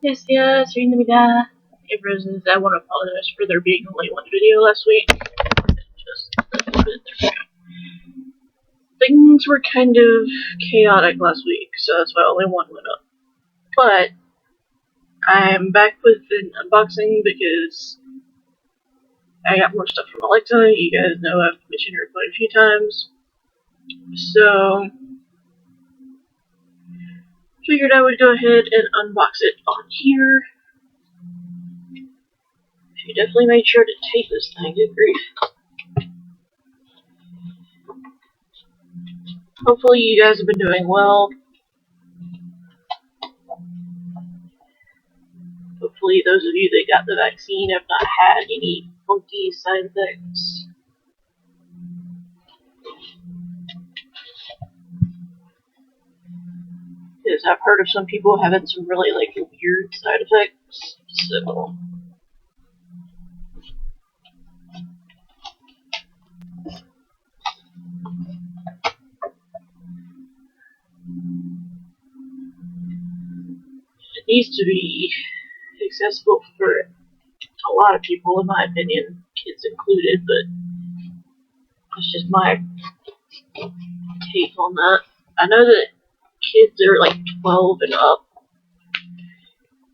Yes, yes, Rinamida. Hey, Roses, I want to apologize for there being only one video last week. Just a little bit. Things were kind of chaotic last week, so that's why only one went up. But I'm back with an unboxing because I got more stuff from Alexa. You guys know I've mentioned her quite a few times. So, figured I would go ahead and unbox it on here. She definitely made sure to tape this thing, good grief. Hopefully you guys have been doing well. Hopefully those of you that got the vaccine have not had any funky side effects. Because I've heard of some people having some really weird side effects. So it needs to be accessible for a lot of people, in my opinion, kids included, but that's just my take on that. I know that kids that are 12 and up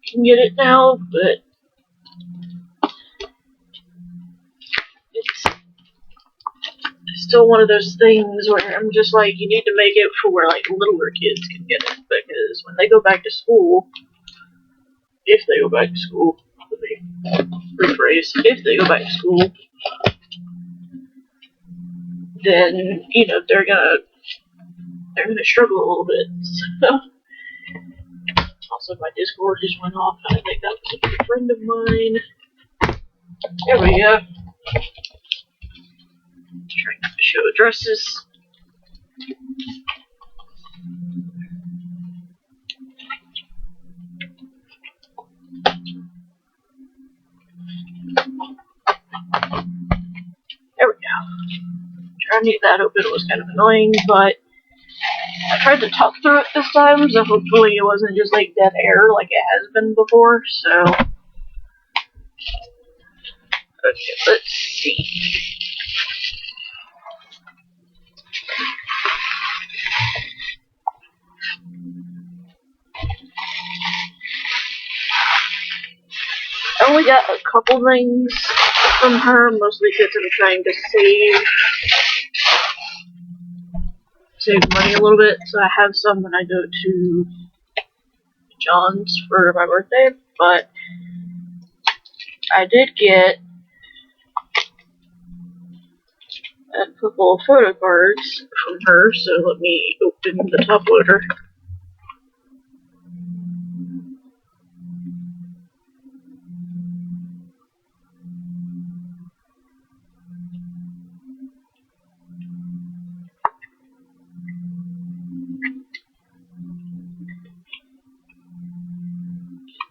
can get it now, but it's still one of those things where I'm just like, you need to make it for where littler kids can get it, because when they go back to school, if they go back to school, let me rephrase, if they go back to school, then they're gonna struggle a little bit. So, also my Discord just went off, and I think that was a good friend of mine. There we go. Trying not to show addresses. There we go. Trying to get that open was kind of annoying, but I tried to talk through it this time, so hopefully it wasn't just dead air like it has been before. So, okay, let's see. I only got a couple things from her, mostly because I'm trying to save money a little bit, so I have some when I go to John's for my birthday, but I did get a couple of photo cards from her, so let me open the top loader.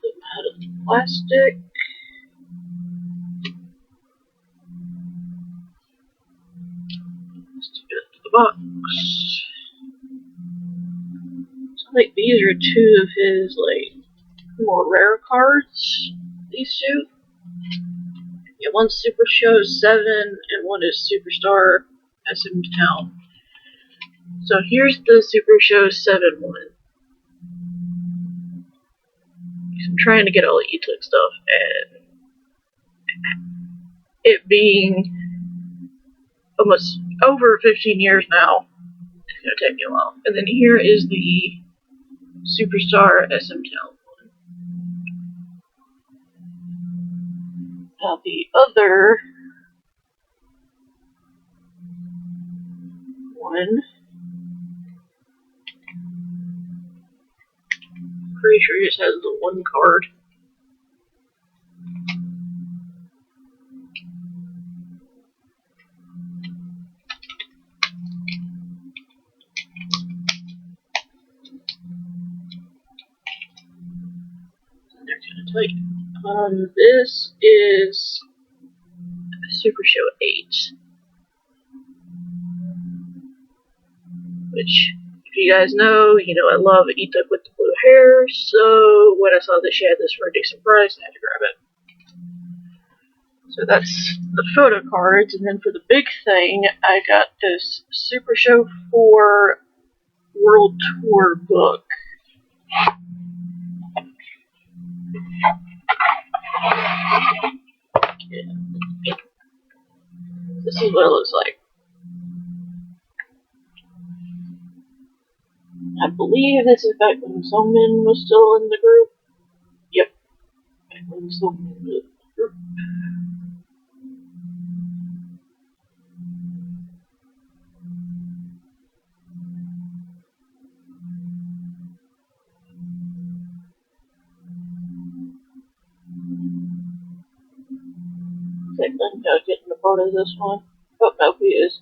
Get them out of the plastic. Let's take it to the box. So I think these are two of his more rare cards. These two. Yeah, one's Super Show 7 and one is Superstar SM Town. So here's the Super Show 7 one. I'm trying to get all the e-took stuff, and it being almost over 15 years now, it's going to take me a while. And then here is the Superstar SM Town one. Now the other one, pretty sure it just has the one card. They're kind of tight. This is Super Show 8, which If you guys know, you know I love Ita with the blue hair, so when I saw that she had this for a decent price, I had to grab it. So that's the photo cards, and then for the big thing, I got this Super Show 4 World Tour book. Yeah. This is what it looks like. I believe this is back when Songmin was still in the group. Yep. Back when Songmin was in the group. I think I'm getting a part of this one. Oh, no, he is.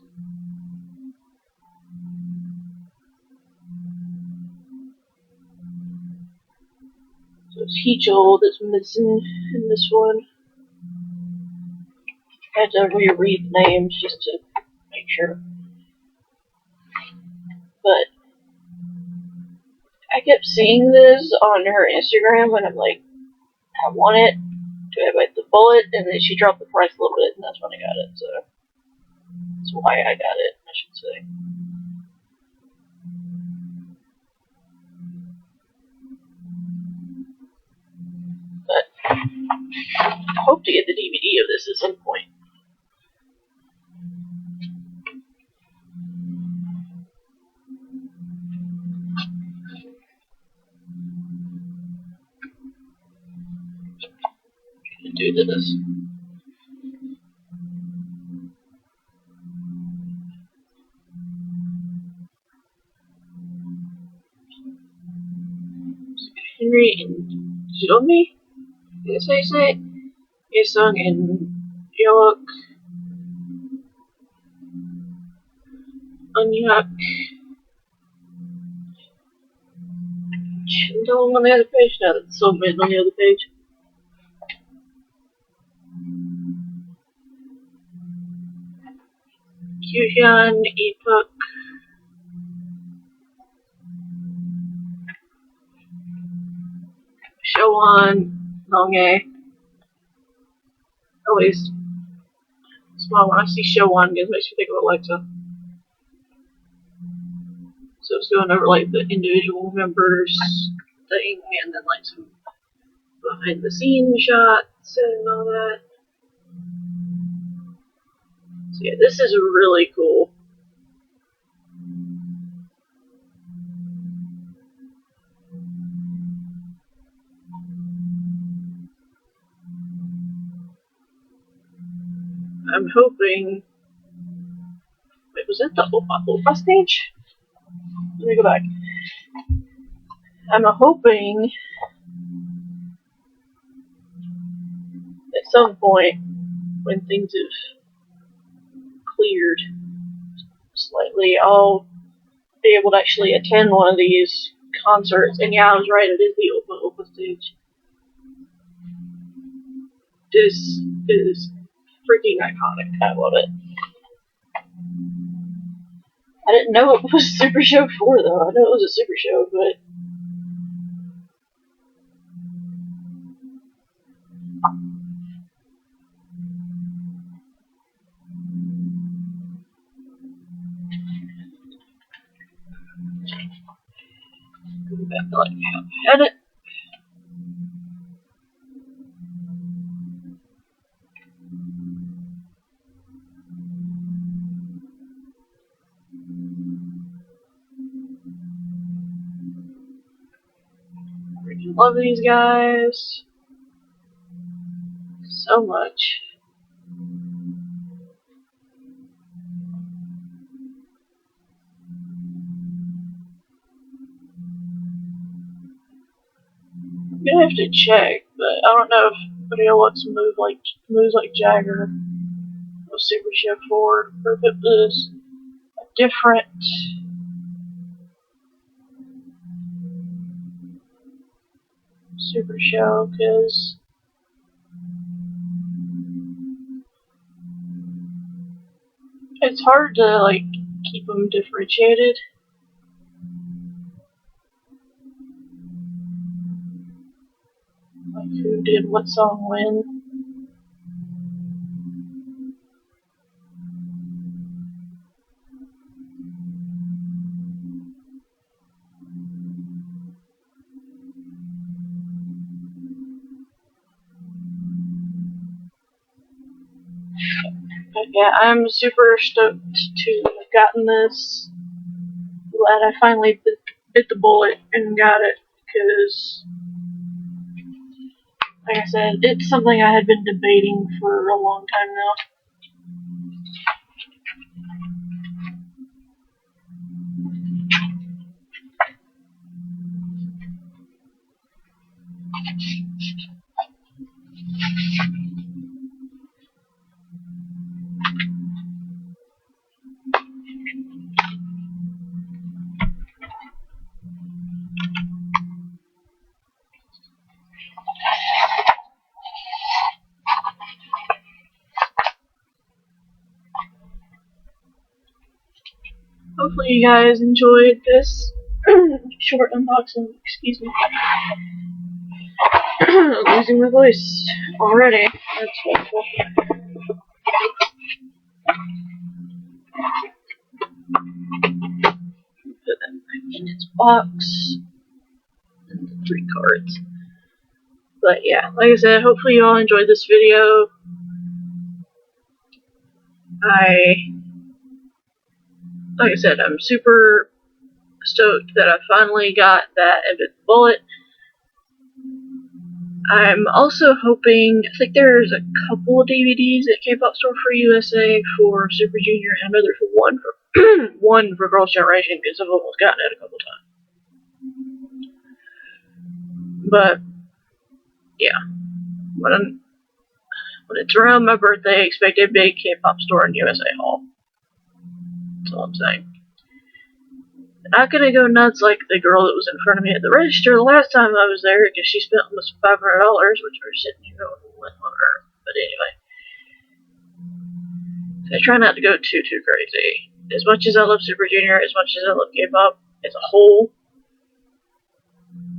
So it's Heechul that's missing in this one. I had to reread names just to make sure. But I kept seeing this on her Instagram and I'm like, I want it. Do I bite the bullet? And then she dropped the price a little bit and that's when I got it. So that's why I got it, I should say. But I hope to get the DVD of this at some point. Do this. Henry and Yomi? Is that how you say it? Yesung and Yeok. Unyak. Chindong on the other page? No, that's Songmin on the other page. Kyuhyun, Ipuk. Showan, Longae. Always smile when I see Showan, it makes me think of Alexa. So it's going over like the individual members thing and then like some behind the scenes shots and all that. So yeah, this is really cool. I'm hoping. Wait, was that the Opa stage? Let me go back. I'm hoping at some point when things have cleared slightly, I'll be able to actually attend one of these concerts. And yeah, I was right, it is the Opa stage. This is freaking iconic. I love it. I didn't know it was Super Show 4 though. I know it was a Super Show, but go back to like how I had it. I love these guys so much. I'm gonna have to check, but I don't know if Aoyuks moves like Jagger or Super Show 4, or if it was a different Super Show, because it's hard to like keep them differentiated. Like who did what song when. But yeah, I'm super stoked to have gotten this. Glad I finally bit the bullet and got it, because, like I said, it's something I had been debating for a long time now. Hopefully you guys enjoyed this short unboxing. Excuse me. Losing my voice already. That's wonderful. Put that back in its box. And the 3 cards. But yeah, like I said, hopefully you all enjoyed this video. Like I said, I'm super stoked that I finally got that and bit the bullet. I'm also hoping, I think there's a couple of DVDs at K-Pop Store for USA for Super Junior and another for one for Girls' Generation, because I've almost gotten it a couple times. But yeah, when it's around my birthday, expect a big K-Pop Store in USA haul. That's all I'm saying. I'm not gonna go nuts like the girl that was in front of me at the register the last time I was there, because she spent almost $500, which we're sitting here going, what on earth? But anyway, so I try not to go too crazy. As much as I love Super Junior, as much as I love K-pop as a whole,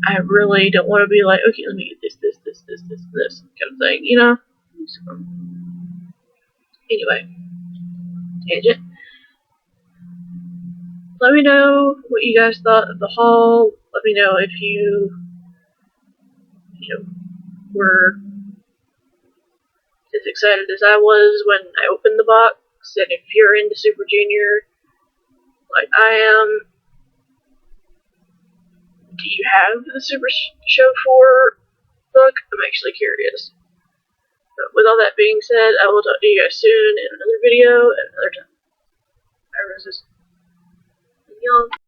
I really don't want to be like, okay, let me get this kind of thing, you know? So, anyway, tangent. Let me know what you guys thought of the haul. Let me know if you were as excited as I was when I opened the box, and if you're into Super Junior like I am, do you have the Super Show 4 book? I'm actually curious. But with all that being said, I will talk to you guys soon in another video at another time. Bye, roses. Young.